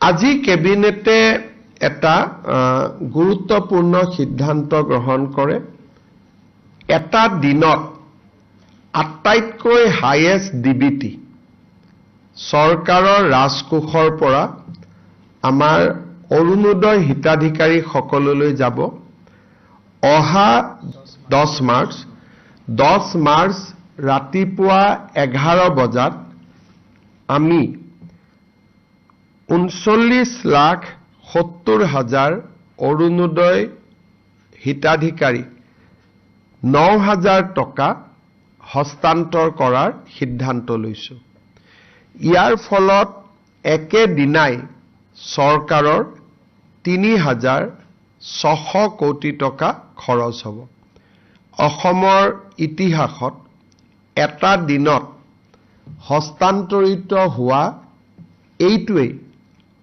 আজি কেবিনেটে এটা গুৰুত্বপূৰ্ণ সিদ্ধান্ত গ্ৰহণ কৰে। এটা দিনত আটাইতকৈ হাইয়েষ্ট ডিবিটি চৰকাৰৰ ৰাজকোষৰ পৰা আমাৰ অৰুণোদয় হিতাধিকাৰী সকললৈ যাব। অহা 10 মাৰ্চ ৰাতিপুৱা 11 বজাত আমি 39,70,000 অৰুণোদয় হিতাধিকাৰী 9,000 টকা হস্তান্তৰ কৰাৰ সিদ্ধান্ত লৈছো। ইয়াৰ ফলত একেদিনাই চৰকাৰৰ 3,600 কোটি টকা খৰচ হ'ব। অসমৰ ইতিহাসত এটা দিনত হস্তান্তৰিত হোৱা এইটোৱেই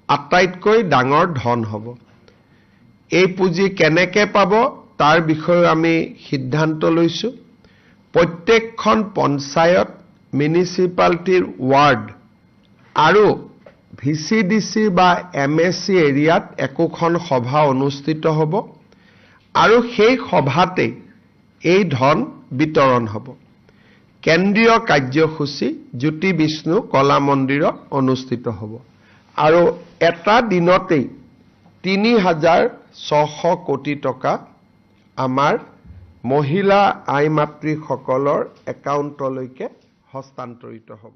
আটাইতকৈ ডাঙৰ ধন হ'ব। এই পুঁজি কেনেকৈ পাব তাৰ বিষয়ে আমি সিদ্ধান্ত লৈছো। প্ৰত্যেকখন পঞ্চায়ত, মিউনিচিপালিটিৰ ৱাৰ্ড আৰু ভিচিডিচি বা এমএসচি এৰিয়াত একোখন সভা অনুষ্ঠিত হ'ব আৰু সেই সভাতে এই ধন বিতৰণ হ'ব। কেন্দ্ৰীয় কাৰ্যসূচী জ্যোতি বিষ্ণু কলা মন্দিৰত অনুষ্ঠিত হ'ব আৰু এটা দিনতেই 3,600 কোটি টকা আমাৰ মহিলা আই মাতৃসকলৰ একাউণ্টলৈকে হস্তান্তৰিত হ'ব।